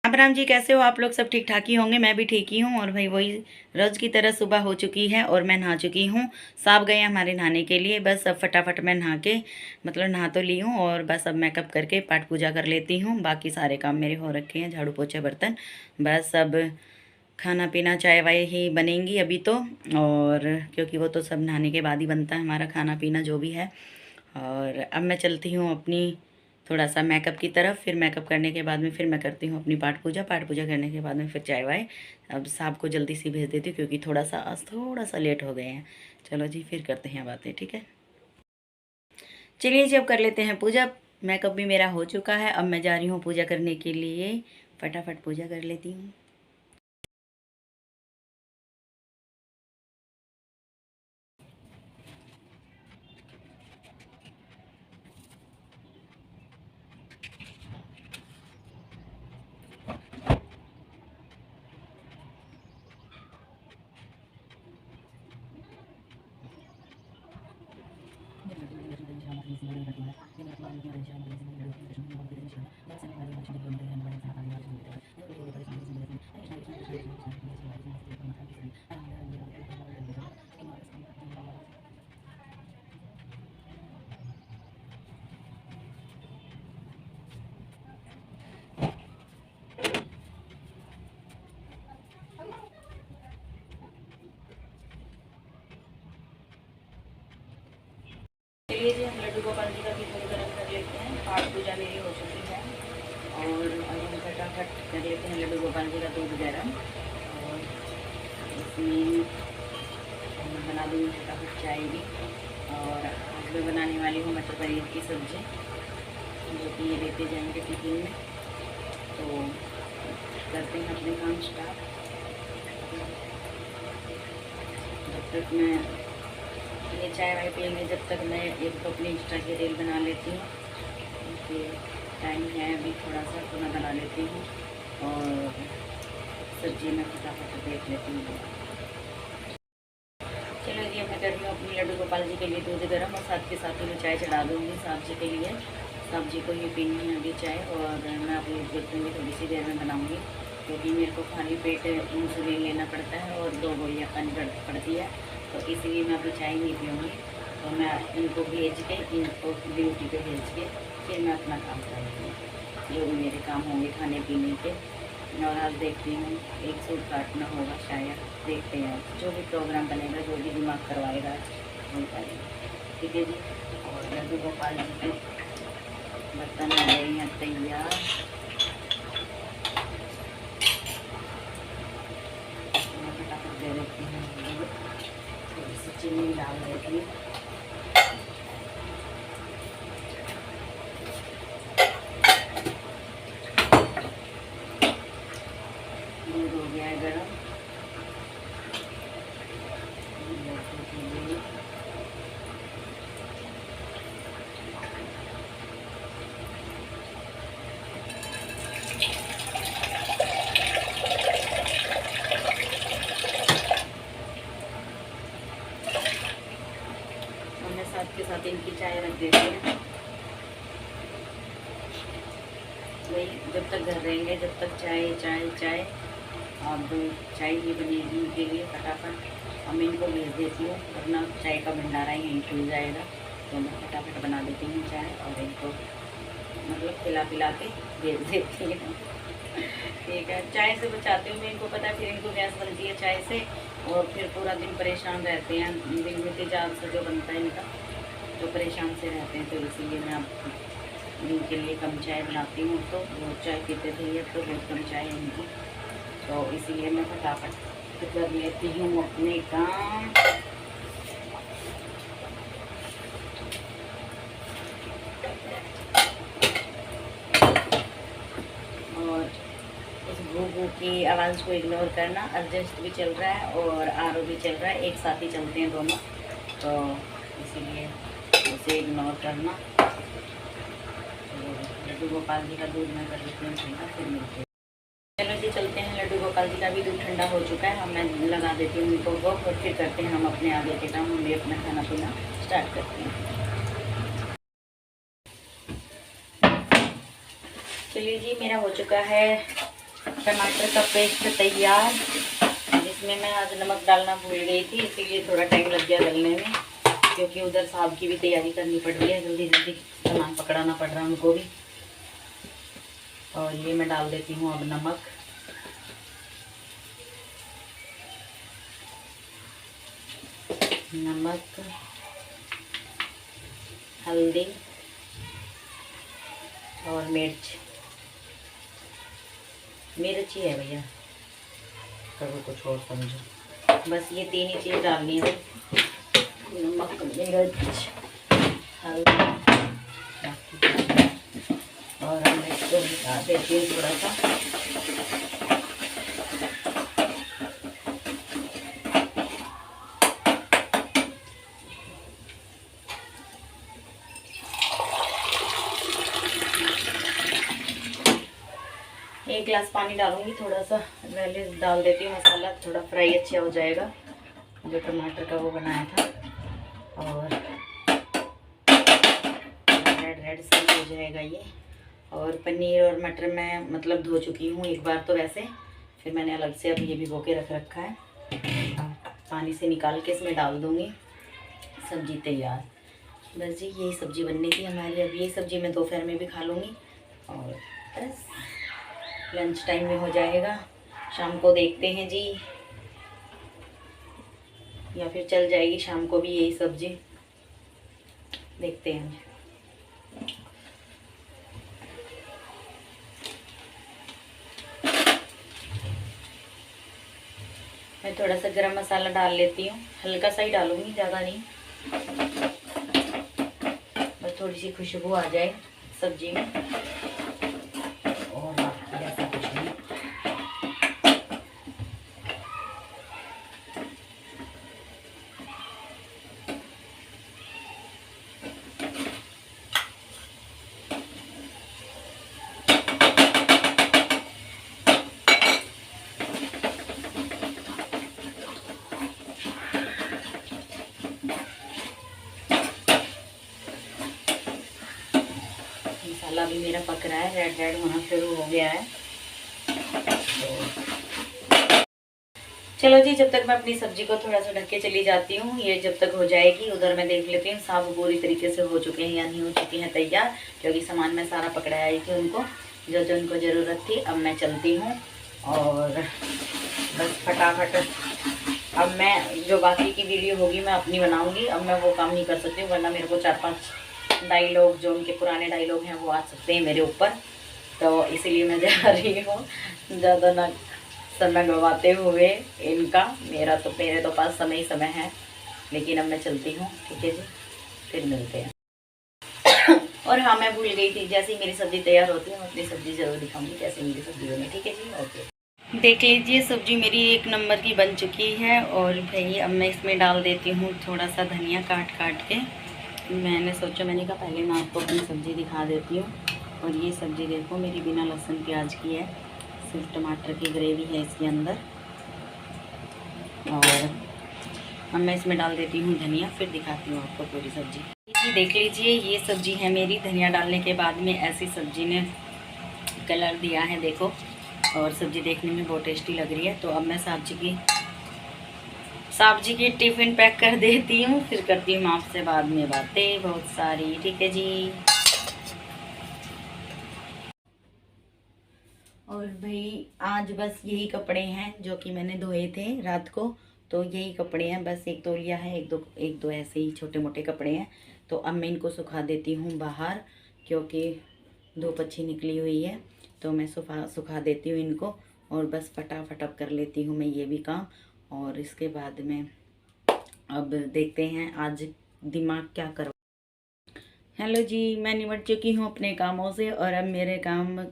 राम राम जी, कैसे हो आप लोग? सब ठीक ठाक ही होंगे। मैं भी ठीक ही हूँ। और भाई वही रोज़ की तरह सुबह हो चुकी है और मैं नहा चुकी हूँ। साहब गए हमारे नहाने के लिए। बस अब फटाफट मैं नहा के मतलब नहा तो ली हूँ और बस अब मेकअप करके पाठ पूजा कर लेती हूँ। बाकी सारे काम मेरे हो रखे हैं, झाड़ू पोछे बर्तन। बस अब खाना पीना चाय वाय ही बनेंगी अभी तो। और क्योंकि वो तो सब नहाने के बाद ही बनता है हमारा खाना पीना जो भी है। और अब मैं चलती हूँ अपनी थोड़ा सा मेकअप की तरफ। फिर मेकअप करने के बाद में फिर मैं करती हूँ अपनी पाठ पूजा। पाठ पूजा करने के बाद में फिर चाय वाय। अब साहब को जल्दी से भेज देती हूँ क्योंकि थोड़ा सा आज थोड़ा सा लेट हो गए हैं। चलो जी, फिर करते हैं बातें, ठीक है। चलिए जी, अब कर लेते हैं पूजा। मेकअप भी मेरा हो चुका है। अब मैं जा रही हूँ पूजा करने के लिए। फटाफट पूजा कर लेती हूँ। चलिए जी, हम लड्डू गोपाल जी का भी दूध गर्म कर लेते हैं। पाठ पूजा मेरी हो चुकी है और अब हम फटाफट कर लेते हैं लड्डू गोपाल जी का दूध गर्म। और इसमें मैं बना दूँगी फटाफट चाय भी। और आज मैं बनाने वाली हूँ मटर पनीर की सब्ज़ी, जो कि ये लेते जाएंगे टिफिन में। तो करते हैं अपने काम स्टार्ट। जब तक मैं ये चाय वाय पियेंगे, जब तक मैं एक तो अपनी इंस्टा की रील बना लेती हूँ क्योंकि टाइम है अभी थोड़ा सा, तो मैं बना लेती हूँ। और सब्जी में फटाफट देख लेती हूँ। चलो जी, मैं कर रही हूँ अपनी लड्डू गोपाल जी के लिए दूध गर्म और साथ के साथ ही मैं चाय चढ़ा दूँगी साहब जी के लिए। साहब जी को ही पीनी है अभी चाय। और मैं अपनी देखूँगी थोड़ी सी देर में बनाऊँगी क्योंकि मेरे को खाली पेट इंसुलिन लेना पड़ता है और 2 गोलियाँ खानी पड़ती है। तो इसलिए मैं अभी चाय नहीं पीऊँगी। तो मैं इनको भेज के, इनको ड्यूटी पे भेज के फिर मैं अपना काम करूँगी, जो भी मेरे काम होंगे खाने पीने के। और आज देखती हूँ एक सूट काटना होगा शायद, देखते हैं जो भी प्रोग्राम बनेगा, जो भी दिमाग करवाएगा वो करेंगे, ठीक है जी। और लड्डू गोपाल जी के बर्तन आ गए हैं तैयार। मैं फटाफट दे देती हूँ, थोड़ी सी चीनी डाल देती हूँ। दूध हो गया है गर्म। हमने साथ के साथ इनकी चाय रख देती है। वही जब तक घर रहेंगे जब तक चाय चाय चाय। अब चाय ही बनेगी इनके लिए फटाफट। अब मैं इनको भेज देती हूँ वरना चाय का भंडारा ही यहीं खुल जाएगा। तो मैं फटाफट बना देती हूँ चाय और इनको मतलब खिला पिला के भेज देती हूँ, ठीक है। चाय से बचाती हूँ मैं इनको, पता है फिर इनको गैस बनती है चाय से और फिर पूरा दिन परेशान रहते हैं। दिन में तेजाब से जो बनता है इनका, तो परेशान से रहते हैं। तो इसीलिए मैं अब इनके लिए कम चाय बनाती हूँ। तो बहुत चाय पीते थे ये, तो बहुत कम चाय है इनकी। तो इसीलिए मैं फटाफट कर लेती हूँ अपने काम। और इस भू भू की आवाज़ को इग्नोर करना। एडजस्ट भी चल रहा है और आरओ भी चल रहा है, एक साथ ही चलते हैं दोनों, तो इसीलिए उसे इग्नोर करना। तो लड्डू गोपाल जी का दूध मैं कर देती हूँ ठंडा, फिर मिलते हैं। चलो जी, चलते हैं। लड्डू गोपाल जी का भी दूध ठंडा हो चुका है। हम मैं लगा देती हूँ उनको वो, और फिर करते हैं हम अपने आगे के काम। हम भी अपना खाना पीना स्टार्ट करते हैं। चलिए जी, मेरा हो चुका है टमाटर का पेस्ट तैयार, जिसमें मैं आज नमक डालना भूल गई थी, इसीलिए थोड़ा टाइम लग गया डलने में, क्योंकि उधर साहब की भी तैयारी करनी पड़ रही है, जल्दी जल्दी सामान पकड़ाना पड़ रहा है उनको भी। और ये मैं डाल देती हूँ अब नमक। नमक, हल्दी और मिर्च ही है भैया, कभी कुछ और समझो। बस ये 3 ही चीज़ डालनी है, नमक, मिर्च, हल्दी, और हम इसको मिला देते हैं थोड़ा सा। एक गिलास पानी डालूंगी, थोड़ा सा पहले डाल देती हूँ मसाला, थोड़ा फ्राई अच्छा हो जाएगा जो टमाटर का वो बनाया था, और रेड रेड सा हो जाएगा ये। और पनीर और मटर मैं मतलब धो चुकी हूँ एक बार तो वैसे, फिर मैंने अलग से अब ये भिगो के रख रखा है, पानी से निकाल के इसमें डाल दूँगी। सब्जी तैयार, बस जी यही सब्जी बननी थी हमारी। अब यही सब्जी मैं दोपहर में भी खा लूँगी और बस लंच टाइम में हो जाएगा। शाम को देखते हैं जी, या फिर चल जाएगी शाम को भी यही सब्जी, देखते हैं। मैं थोड़ा सा गरम मसाला डाल लेती हूँ, हल्का सा ही डालूंगी, ज़्यादा नहीं, बस थोड़ी सी खुशबू आ जाए सब्जी में, और बाकी ऐसा कुछ नहीं। मसाला भी मेरा पक रहा है, रेड रेड होना शुरू हो गया है। तो चलो जी, जब तक मैं अपनी सब्जी को थोड़ा सा ढक के चली जाती हूँ, ये जब तक हो जाएगी उधर मैं देख लेती हूँ साब पूरी तरीके से हो चुके हैं या नहीं हो चुके हैं तैयार, क्योंकि सामान मैं सारा पकड़ा आई थी उनको, जो जो उनको ज़रूरत थी। अब मैं चलती हूँ और बस फटाफट, अब मैं जो बाकी की वीडियो होगी मैं अपनी बनाऊँगी। अब मैं वो काम नहीं कर सकती हूँ, वरना मेरे को 4-5 डायलॉग जो उनके पुराने डायलॉग हैं वो आ सकते हैं मेरे ऊपर, तो इसीलिए मैं जा रही हूँ। ज़्यादा ना समय गवाते हुए इनका, मेरे तो पास समय ही समय है, लेकिन अब मैं चलती हूँ। ठीक है जी, फिर मिलते हैं। और हाँ, मैं भूल गई थी, जैसे ही मेरी सब्ज़ी तैयार होती है मैं अपनी सब्ज़ी ज़रूर दिखाऊंगी कैसे मेरी सब्ज़ी बनी। ठीक है जी, ओके। देख लीजिए सब्ज़ी मेरी 1 नंबर की बन चुकी है। और भाई अब मैं इसमें डाल देती हूँ थोड़ा सा धनिया काट के। मैंने सोचा, मैंने कहा पहले मैं आपको अपनी सब्ज़ी दिखा देती हूँ। और ये सब्ज़ी देखो मेरी बिना लहसुन प्याज की है, सिर्फ टमाटर की ग्रेवी है इसके अंदर। और अब मैं इसमें डाल देती हूँ धनिया, फिर दिखाती हूँ आपको पूरी सब्ज़ी। जी देख लीजिए, ये सब्ज़ी है मेरी। धनिया डालने के बाद में ऐसी सब्ज़ी ने कलर दिया है देखो, और सब्ज़ी देखने में बहुत टेस्टी लग रही है। तो अब मैं सब्जी की टिफ़िन पैक कर देती हूँ, फिर करती हूँ आपसे बाद में बातें बहुत सारी। ठीक है जी। और भाई आज बस यही कपड़े हैं जो कि मैंने धोए थे रात को, तो यही कपड़े हैं बस। एक तौलिया है, एक दो ऐसे ही छोटे मोटे कपड़े हैं। तो अब मैं इनको सुखा देती हूँ बाहर, क्योंकि धूप अच्छी निकली हुई है, तो मैं सुखा देती हूँ इनको। और बस फटाफट अब कर लेती हूँ मैं ये भी काम, और इसके बाद में अब देखते हैं आज दिमाग क्या कर। हेलो जी, मैं निपट चुकी हूँ अपने कामों से, और अब मेरे काम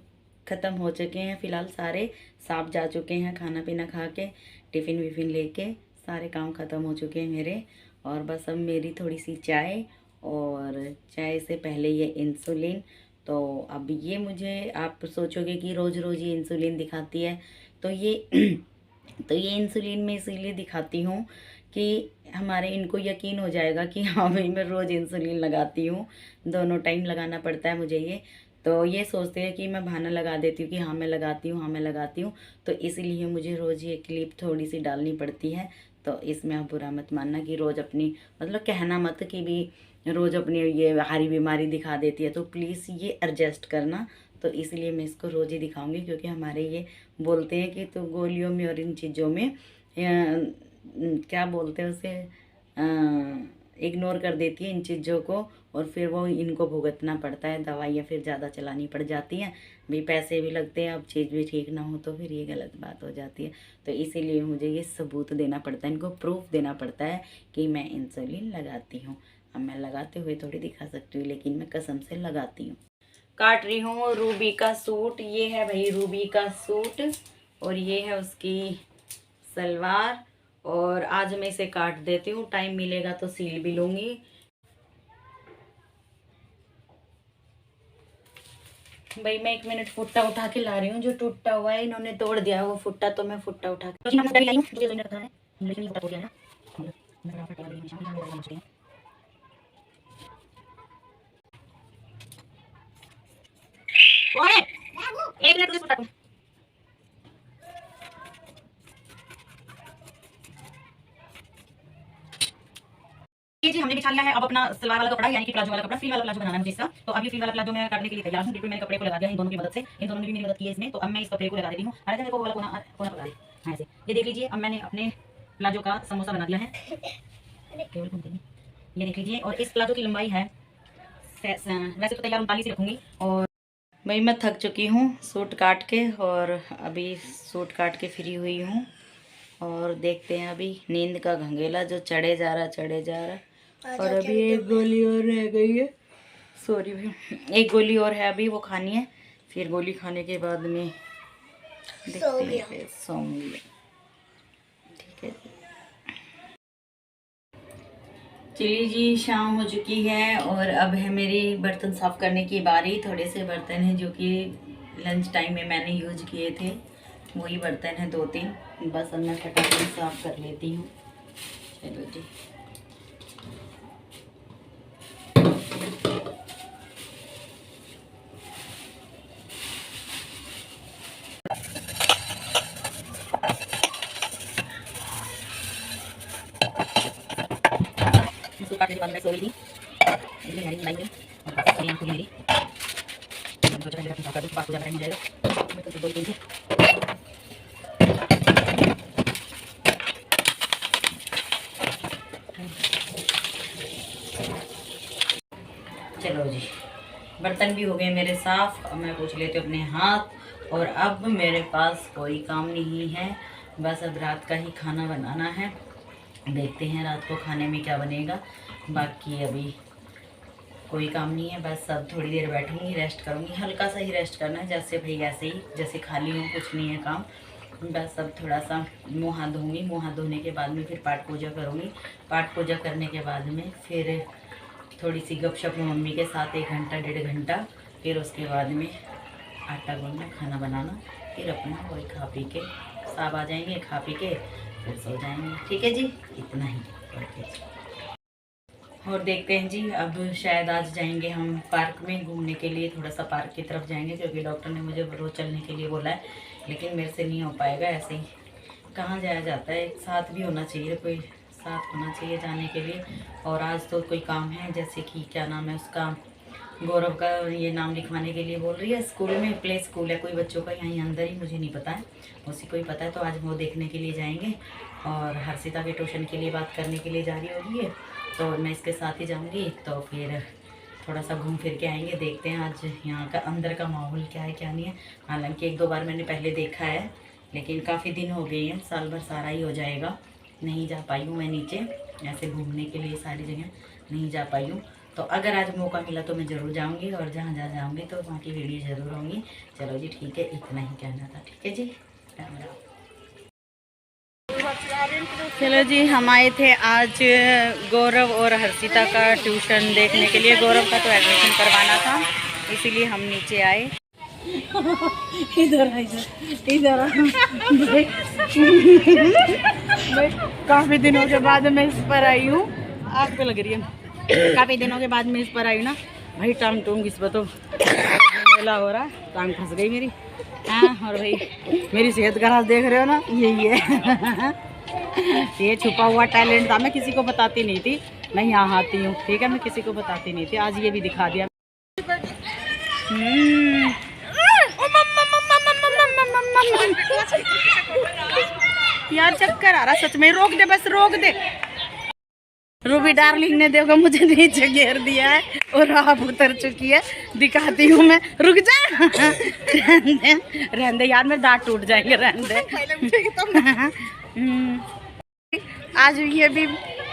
ख़त्म हो चुके हैं फ़िलहाल सारे। साफ जा चुके हैं खाना पीना खा के, टिफ़िन विफ़िन लेके सारे काम ख़त्म हो चुके हैं मेरे। और बस अब मेरी थोड़ी सी चाय, और चाय से पहले ये इंसुलिन। तो अब ये मुझे, आप सोचोगे कि रोज़ रोज़ ये इंसुलिन दिखाती है, तो ये तो ये इंसुलिन में इसीलिए दिखाती हूँ कि हमारे इनको यकीन हो जाएगा कि हाँ भाई मैं रोज़ इंसुलिन लगाती हूँ, दोनों टाइम लगाना पड़ता है मुझे ये। तो ये सोचते हैं कि मैं बहाना लगा देती हूँ कि हाँ मैं लगाती हूँ, हाँ मैं लगाती हूँ। तो इसलिए मुझे रोज़ ये क्लिप थोड़ी सी डालनी पड़ती है। तो इसमें आप बुरा मत मानना कि रोज़ अपनी मतलब कहना मत कि भी रोज़ अपनी ये हारी बीमारी दिखा देती है, तो प्लीज़ ये एडजस्ट करना। तो इसलिए मैं इसको रोज़ ही दिखाऊंगी, क्योंकि हमारे ये बोलते हैं कि तो गोलियों में और इन चीज़ों में क्या बोलते हैं उसे, इग्नोर कर देती है इन चीज़ों को, और फिर वो इनको भुगतना पड़ता है, दवाइयाँ फिर ज़्यादा चलानी पड़ जाती हैं, भी पैसे भी लगते हैं, अब चीज़ भी ठीक ना हो तो फिर ये गलत बात हो जाती है। तो इसीलिए मुझे ये सबूत देना पड़ता है, इनको प्रूफ देना पड़ता है कि मैं इंसुलिन लगाती हूँ। अब मैं लगाते हुए थोड़ी दिखा सकती हूँ, लेकिन मैं कसम से लगाती हूँ। काट रही हूँ रूबी का सूट। ये है भाई रूबी का सूट और ये है उसकी सलवार, और आज मैं इसे काट देती हूँ, टाइम मिलेगा तो सील भी लूँगी। भाई मैं 1 मिनट फुट्टा उठा के ला रही हूँ, जो टूटा हुआ है इन्होंने तोड़ दिया है वो फुट्टा, तो मैं फुट्टा उठा के ये जी हमने बिछा लिया है। अब अपना सलवार वाला कपड़ा यानी कि प्लाजो वाला कपड़ा, फ्री वाला प्लाजो बनाना है मुझे इसका। तो अब ये फ्री वाला प्लाजो मैं काटने के लिए तैयार हूं। बिल्कुल मैंने कपड़े को लगा दिया इन दोनों की मदद से, इन दोनों ने भी मेरी मदद की है इसमें। तो अब मैं इस कपड़े को लगा देती हूं। अरे देखो वाला कोना कोना लगा दे। हां ऐसे ये देख लीजिए, अब मैंने अपने प्लाजो का समोसा बना दिया है। केवल घूमते नहीं, ये देख लीजिए। और इस प्लाजो की लंबाई है वैसे तो तैयार 39 ही रखूंगी। और भाई मैं थक चुकी हूँ सूट काट के, और अभी सूट काट के फ्री हुई हूँ। और देखते हैं अभी नींद का घंघेला जो चढ़े जा रहा। और अभी एक गोली और रह गई है, सॉरी भाई, एक गोली और है अभी, वो खानी है। फिर गोली खाने के बाद में देखते हैं, फिर सोऊंगी। ठीक है चलिए जी, शाम हो चुकी है और अब है मेरी बर्तन साफ़ करने की बारी। थोड़े से बर्तन हैं जो कि लंच टाइम में मैंने यूज किए थे, वही बर्तन हैं 2-3, बस अब मैं फटाफट साफ़ कर लेती हूँ। चलो जी, इसको काटने के बाद मैं सो रही थी, मेरी मेरी आंखों मेरी सोचा मेरा कर दूँ, बात हो जाएगा, मैं तो बोल रही थी। चलो जी, बर्तन भी हो गए मेरे साफ़। अब मैं पोंछ लेती हूँ अपने हाथ। और अब मेरे पास कोई काम नहीं है, बस अब रात का ही खाना बनाना है। देखते हैं रात को खाने में क्या बनेगा। बाकी अभी कोई काम नहीं है, बस अब थोड़ी देर बैठूंगी, रेस्ट करूंगी। हल्का सा ही रेस्ट करना है, जैसे भाई ऐसे ही जैसे खाली हूँ, कुछ नहीं है काम। बस अब थोड़ा सा मुँह हाथ धोऊँगी, मुँह हाथ धोने के बाद में फिर पाठ पूजा करूँगी। पाठ पूजा करने के बाद में फिर थोड़ी सी गपशप मम्मी के साथ 1 घंटा 1.5 घंटा, फिर उसके बाद में आटा गूंदना, खाना बनाना, फिर अपना वही खा पी के सब आ जाएंगे, खा पी के फिर सो जाएंगे। ठीक है जी, इतना ही। और देखते हैं जी, अब शायद आज जाएंगे हम पार्क में घूमने के लिए, थोड़ा सा पार्क की तरफ जाएंगे, क्योंकि डॉक्टर ने मुझे रोज़ चलने के लिए बोला है, लेकिन मेरे से नहीं हो पाएगा ऐसे ही, कहाँ जाया जाता है, एक साथ भी होना चाहिए, कोई साथ होना चाहिए जाने के लिए। और आज तो कोई काम है, जैसे कि क्या नाम है उसका, गौरव का ये नाम लिखवाने के लिए बोल रही है स्कूल में, प्ले स्कूल है कोई बच्चों का यहीं अंदर ही, मुझे नहीं पता है, उसी को ही पता है। तो आज वो देखने के लिए जाएंगे। और हर्षिता के ट्यूशन के लिए बात करने के लिए जा रही होगी है, तो मैं इसके साथ ही जाऊंगी। तो फिर थोड़ा सा घूम फिर के आएंगे, देखते हैं आज यहाँ का अंदर का माहौल क्या है क्या नहीं है। हालांकि 1-2 बार मैंने पहले देखा है, लेकिन काफ़ी दिन हो गए हैं, साल भर सारा ही हो जाएगा, नहीं जा पाई हूँ मैं नीचे ऐसे घूमने के लिए, सारी जगह नहीं जा पाई हूँ। तो अगर आज मौका मिला तो मैं ज़रूर जाऊँगी, और जहाँ जहाँ जाऊँगी तो वहाँ की वीडियो ज़रूर होंगी। चलो जी ठीक है, इतना ही कहना था। ठीक है जी, चलो जी, हम आए थे आज गौरव और हर्षिता का ट्यूशन देखने के लिए। गौरव का तो एडमिशन करवाना था, इसीलिए हम नीचे आए। इधर काफ़ी दिनों के बाद मैं इस पर आई हूँ, आग पे लग रही है, काफ़ी दिनों के बाद मैं इस पर आई हूँ ना भाई, टांग टूंग इस पर तो पतला हो रहा है, टांग फंस गई मेरी। हाँ, और भाई मेरी सेहत का राज देख रहे हो ना, यही है। ये छुपा हुआ टैलेंट था, मैं किसी को बताती नहीं थी, मैं यहाँ आती हूँ, ठीक है, मैं किसी को बताती नहीं थी, आज ये भी दिखा दिया। यार चक्कर आ रहा सच में, रोक दे, बस रोक दे। रूबी डार्लिंग ने देखो मुझे नीचे घेर दिया है और आप उतर चुकी है, दिखाती हूँ मैं। रुक जा, रहने दे यार, मेरे दांत टूट जाएंगे, रहने दे। आज ये भी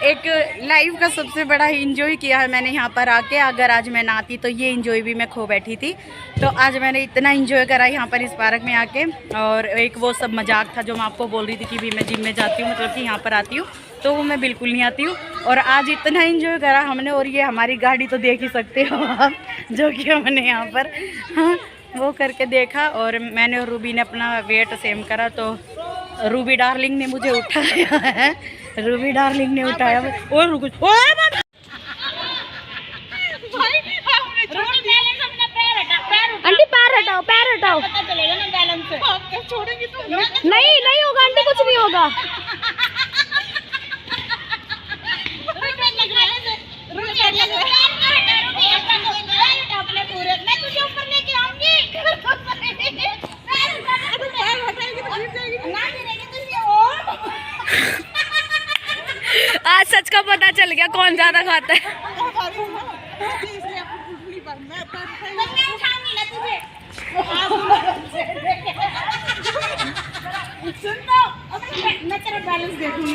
एक लाइफ का सबसे बड़ा इंजॉय किया है मैंने यहाँ पर आके। अगर आज मैं ना आती तो ये इंजॉय भी मैं खो बैठी थी। तो आज मैंने इतना इंजॉय करा यहाँ पर इस पार्क में आके। और एक वो सब मजाक था जो मैं आपको बोल रही थी कि भी मैं जिम में जाती हूँ, मतलब कि यहाँ पर आती हूँ, तो वो मैं बिल्कुल नहीं आती हूँ। और आज इतना इंजॉय करा हमने। और ये हमारी गाड़ी तो देख ही सकते हो आप, जो कि हमने यहाँ पर वो करके देखा। और मैंने और रूबी ने अपना वेट सेम करा, तो रूबी डार्लिंग ने मुझे उठाया है, रूबी डार्लिंग ने उठाया। और रुक, आंटी पैर हटाओ, पैर हटाओ। चलेगा ना बैलेंस से, छोड़ेंगी तो नहीं नहीं होगा आंटी, कुछ नहीं होगा। मैं तुझे ऊपर लेके आऊंगी। आज सच का पता चल गया कौन ज्यादा खाता है। मैं तेरा बैलेंस देखूंगी,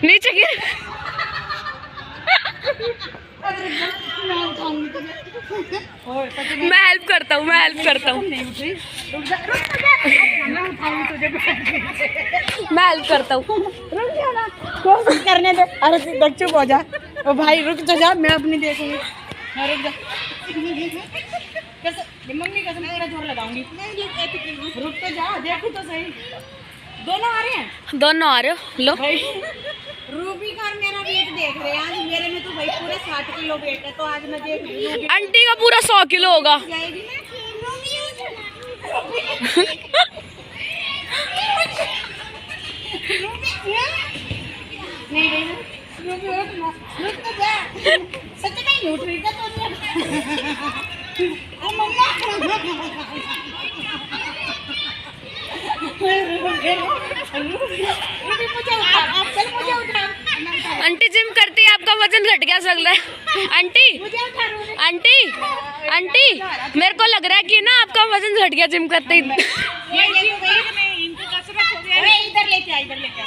नीचे गिर। मैं हेल्प करता हूँ, मैं हेल्प करता हूँ, मैं हेल्प करता हूँ। कोशिश करने दे। अरे देख, चुप हो जा। ओ भाई रुक तो जा, मैं अपनी देखूंगी। रुक जा, मम्मी कसम पूरा जोर लगाऊंगी। रुक तो जा, देखो तो सही। दोनों आ रहे हैं, दोनों आ रहे हो। लो रूबी का मेरा वेट देख रहे हैं। आज मेरे में तो भाई पूरे 60 किलो वेट है, तो आज मैं देख रही हूँ आंटी का पूरा 100 किलो होगा। जाएगी ना। नहीं रूबी उठ ना, रुक तो जा। सच में नहीं उठ रही था तो आंटी जिम करती है, आपका वजन घट गया सकता है। आंटी आंटी आंटी मेरे को लग रहा है कि ना आपका वजन घट गया जिम करते ही। इधर लेके आ, इधर लेके आ।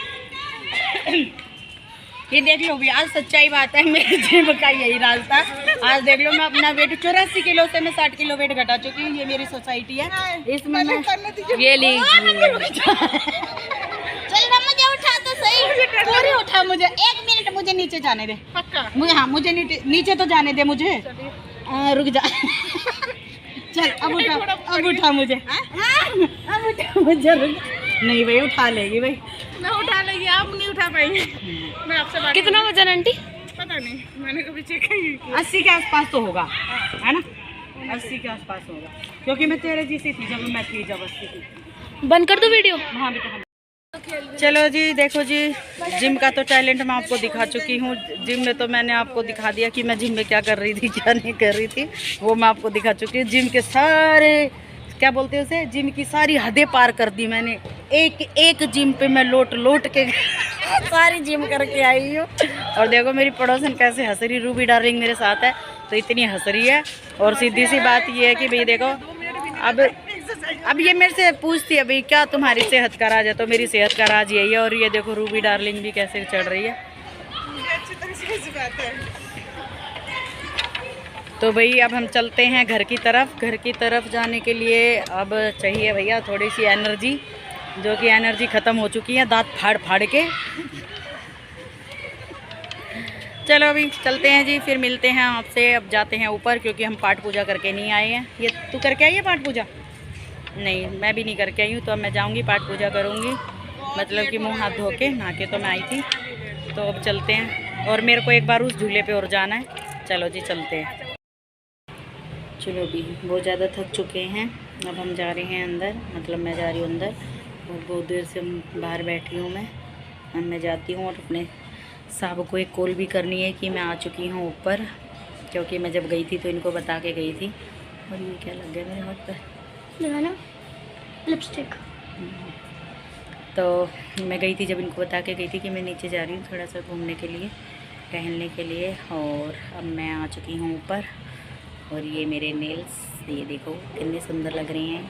ये देख लो भी, आज सच्चाई बात है, मेरे जिम का यही राज था। आज देख लो, मैं अपना वेट 84 किलो से मैं 60 किलो वेट घटा चुकी हूँ। ये मेरी सोसाइटी है, इसमें मैं ये लीजिए। चल ना, मुझे उठा तो सही, पूरी उठा मुझे। 1 मिनट मुझे नीचे जाने दे पक्का। मुझे, हाँ मुझे नीचे तो जाने दे मुझे। रुक जा। चल अब उठा, अब उठा मुझे, अब उठा मुझे। नहीं भाई, उठा लेगी भाई, मैं उठा लेगी, आप नहीं उठा पाएंगे। मैं आपसे बात। कितना वजन आंटी? पता नहीं, मैंने कभी चेक नहीं किया। 80 के आसपास तो होगा, है ना? 80 के आसपास होगा, क्योंकि मैं तेरे जैसी थी जब मैं थी, जब 80 थी। बंद कर दो वीडियो। हाँ बेटा। चलो जी, देखो जी, जिम का तो टैलेंट मैं आपको दिखा चुकी हूँ। जिम में तो मैंने आपको दिखा दिया कि मैं जिम में क्या कर रही थी, क्या नहीं कर रही थी, वो मैं आपको दिखा चुकी हूँ। जिम के सारे, क्या बोलते हैं उसे, जिम की सारी हदें पार कर दी मैंने। एक जिम पे मैं लोट के सारी जिम करके आई हूँ। और देखो मेरी पड़ोसन कैसे हंस रही, रूबी डार्लिंग मेरे साथ है तो इतनी हंस रही है। और सीधी सी बात ये है कि भाई देखो, अब ये मेरे से पूछती है भाई क्या तुम्हारी सेहत का राज है, तो मेरी सेहत का राज यही है। और ये देखो रूबी डार्लिंग भी कैसे चढ़ रही है। तो भाई अब हम चलते हैं घर की तरफ। घर की तरफ जाने के लिए अब चाहिए भैया थोड़ी सी एनर्जी, जो कि एनर्जी ख़त्म हो चुकी है दांत फाड़ के। चलो अभी चलते हैं जी, फिर मिलते हैं आपसे। अब जाते हैं ऊपर, क्योंकि हम पाठ पूजा करके नहीं आए हैं। ये तू करके आई है पाठ पूजा? नहीं, मैं भी नहीं करके आई हूँ। तो अब मैं जाऊँगी, पाठ पूजा करूँगी, मतलब कि मुँह हाथ धो के, नहा के तो मैं आई थी। तो अब चलते हैं। और मेरे को एक बार उस झूले पे और जाना है। चलो जी चलते हैं। चलो भी बहुत ज़्यादा थक चुके हैं, अब हम जा रहे हैं अंदर, मतलब मैं जा रही हूँ अंदर और बहुत देर से बाहर बैठी हूँ मैं। अब मैं जाती हूँ और अपने साहब को एक कॉल भी करनी है कि मैं आ चुकी हूँ ऊपर, क्योंकि मैं जब गई थी तो इनको बता के गई थी। और ये क्या लग गया मेरे हाथ पर, लगाना लिपस्टिक। तो मैं गई थी जब इनको बता के गई थी कि मैं नीचे जा रही हूँ थोड़ा सा घूमने के लिए, टहलने के लिए। और अब मैं आ चुकी हूँ ऊपर और ये मेरे नेल्स, ये देखो कितने सुंदर लग रहे हैं।